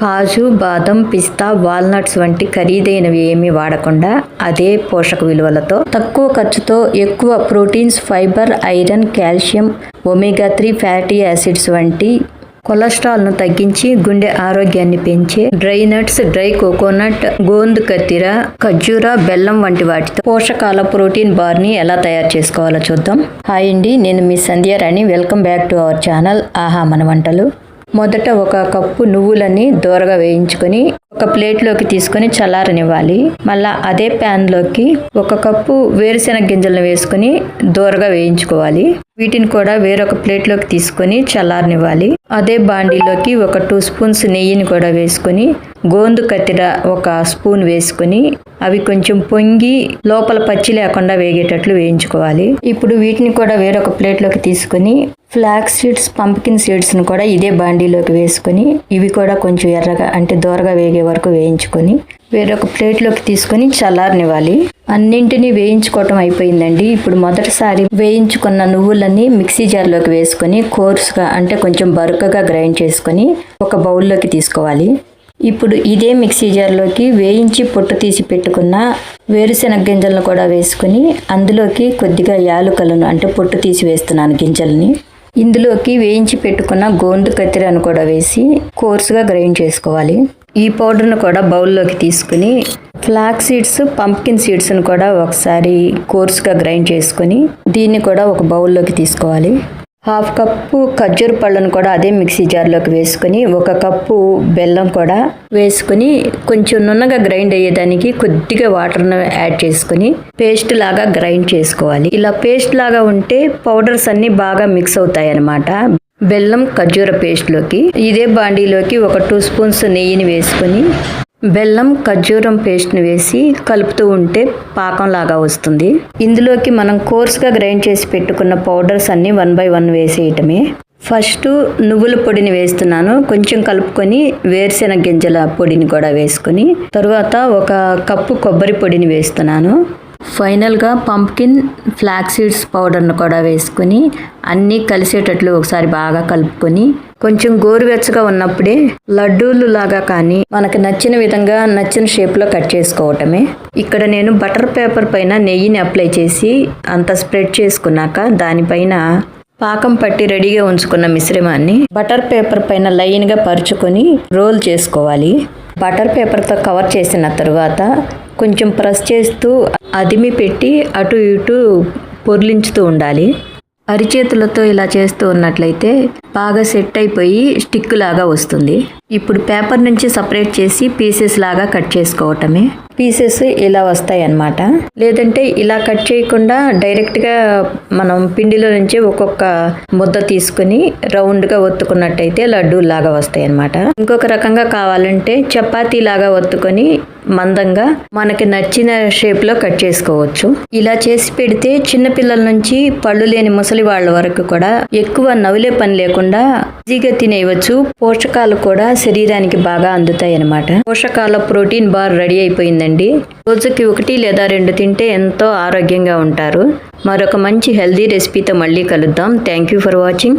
కాజు, బాదం, పిస్తా, వాల్నట్స్ వంటి ఖరీదైనవి ఏమీ వాడకుండా అదే పోషక విలువలతో తక్కువ ఖర్చుతో ఎక్కువ proteins, fibre, iron, calcium, omega 3 fatty acids వంటి కొలెస్ట్రాల్ను తగ్గించి గుండె ఆరోగ్యాన్ని పెంచే డ్రై నట్స్, డ్రై కోకోనట్, గోంద్ కత్తిర, ఖర్జూర, బెల్లం వంటి వాటితో పోషకాల ప్రోటీన్ బార్ని ఎలా తయారు చేసుకోవాలో చూద్దాం. హాయ్ అండి, నేను మీ Sandhyarani. Welcome back to our channel Aaha Mana వంటలు. మొదట ఒక కప్పు నువ్వులని దోరగా వేయించుకొని ఒక ప్లేట్లోకి తీసుకొని చల్లారనివ్వాలి. మళ్ళా అదే ప్యాన్లోకి ఒక కప్పు వేరుశెనగ గింజలను వేసుకొని దోరగా వేయించుకోవాలి. వీటిని కూడా వేరొక ప్లేట్లోకి తీసుకొని చల్లారనివ్వాలి. అదే బాండీలోకి ఒక 2 స్పూన్స్ నెయ్యిని కూడా వేసుకొని గోందు కత్తిర ఒక స్పూన్ వేసుకొని అవి కొంచెం పొంగి లోపల పచ్చి లేకుండా వేగేటట్లు వేయించుకోవాలి. ఇప్పుడు వీటిని కూడా వేరొక ప్లేట్లోకి తీసుకొని ఫ్లాక్స్ సీడ్స్, పంప్కిన్ సీడ్స్ను కూడా ఇదే బాండీలోకి వేసుకొని ఇవి కూడా కొంచెం ఎర్రగా అంటే దోరగా వేగే వరకు వేయించుకొని వేరొక ప్లేట్లోకి తీసుకొని చల్లారనివ్వాలి. అన్నింటినీ వేయించుకోవటం అయిపోయిందండి. ఇప్పుడు మొదటిసారి వేయించుకున్న నువ్వులన్నీ మిక్సీ జార్లోకి వేసుకొని కోర్సుగా అంటే కొంచెం బరుకగా గ్రైండ్ చేసుకొని ఒక బౌల్లోకి తీసుకోవాలి. ఇప్పుడు ఇదే మిక్సీ జార్లోకి వేయించి పొట్టు తీసి పెట్టుకున్న వేరుశెనగ గింజలను కూడా వేసుకొని అందులోకి కొద్దిగా యాలుకలను అంటే పొట్టు తీసి వేస్తున్నాను గింజల్ని. ఇందులోకి వేయించి పెట్టుకున్న గోందు కత్తిరను కూడా వేసి కోర్సుగా గ్రైండ్ చేసుకోవాలి. ఈ పౌడర్ను కూడా బౌల్లోకి తీసుకుని ఫ్లాక్స్ సీడ్స్, పంప్కిన్ సీడ్స్ను కూడా ఒకసారి కోర్సుగా గ్రైండ్ చేసుకొని దీన్ని కూడా ఒక బౌల్లోకి తీసుకోవాలి. 1/2 కప్పు ఖర్జూర పళ్ళను కూడా అదే మిక్సీ జార్లోకి వేసుకొని 1 కప్పు బెల్లం కూడా వేసుకొని కొంచెం నున్నగా గ్రైండ్ అయ్యేదానికి కొద్దిగా వాటర్ను యాడ్ చేసుకొని పేస్ట్ లాగా గ్రైండ్ చేసుకోవాలి. ఇలా పేస్ట్ లాగా ఉంటే పౌడర్స్ అన్ని బాగా మిక్స్ అవుతాయి అన్నమాట. బెల్లం, ఖర్జూర పేస్ట్లోకి ఇదే బాండీలోకి ఒక 2 స్పూన్స్ నెయ్యిని వేసుకొని బెల్లం, ఖర్జూరం పేస్ట్ని వేసి కలుపుతూ ఉంటే పాకంలాగా వస్తుంది. ఇందులోకి మనం కోర్స్గా గ్రైండ్ చేసి పెట్టుకున్న పౌడర్స్ అన్ని 1 by 1 వేసేయటమే. ఫస్ట్ నువ్వుల పొడిని వేస్తున్నాను. కొంచెం కలుపుకొని వేరుశెనగ గింజల పొడిని కూడా వేసుకొని తరువాత 1 కప్పు కొబ్బరి పొడిని వేస్తున్నాను. ఫైనల్గా పంప్కిన్, ఫ్లాక్స్ సీడ్స్ పౌడర్ను కూడా వేసుకొని అన్నీ కలిసేటట్లు ఒకసారి బాగా కలుపుకొని కొంచెం గోరువెచ్చగా ఉన్నప్పుడే లడ్డూలు లాగా కానీ మనకు నచ్చిన విధంగా నచ్చిన షేప్లో కట్ చేసుకోవటమే. ఇక్కడ నేను బటర్ పేపర్ పైన నెయ్యిని అప్లై చేసి అంత స్ప్రెడ్ చేసుకున్నాక దానిపైన పాకం పట్టి రెడీగా ఉంచుకున్న మిశ్రమాన్ని బటర్ పేపర్ పైన లైన్గా పరుచుకొని రోల్ చేసుకోవాలి. బటర్ పేపర్తో కవర్ చేసిన తరువాత కొంచెం ప్రెస్ చేస్తూ అదిమి పెట్టి అటు ఇటు పొర్లించుతూ ఉండాలి. అరిచేతులతో ఇలా చేస్తూ ఉన్నట్లయితే బాగా సెట్ అయిపోయి స్టిక్ లాగా వస్తుంది. ఇప్పుడు పేపర్ నుంచి సపరేట్ చేసి పీసెస్ లాగా కట్ చేసుకోవటమే. పీసెస్ ఇలా వస్తాయి అన్నమాట. లేదంటే ఇలా కట్ చేయకుండా డైరెక్ట్గా మనం పిండిలో నుంచి ఒక్కొక్క ముద్ద తీసుకుని రౌండ్గా ఒత్తుకున్నట్టయితే లడ్డూ లాగా వస్తాయి అన్నమాట. ఇంకొక రకంగా కావాలంటే చపాతీ లాగా ఒత్తుకొని మందంగా మనకి నచ్చిన షేప్లో కట్ చేసుకోవచ్చు. ఇలా చేసి పెడితే చిన్నపిల్లల నుంచి పళ్ళు లేని ముసలి వాళ్ళ వరకు కూడా ఎక్కువ నవిలే పని లేకుండా ఈజీగా తినేయవచ్చు. పోషకాలు కూడా శరీరానికి బాగా అందుతాయి అన్నమాట. పోషకాల ప్రోటీన్ బార్ రెడీ అయిపోయిందండి. రోజుకి 1 లేదా 2 తింటే ఎంతో ఆరోగ్యంగా ఉంటారు. మరొక మంచి హెల్దీ రెసిపీతో మళ్ళీ కలుద్దాం. Thank you for watching.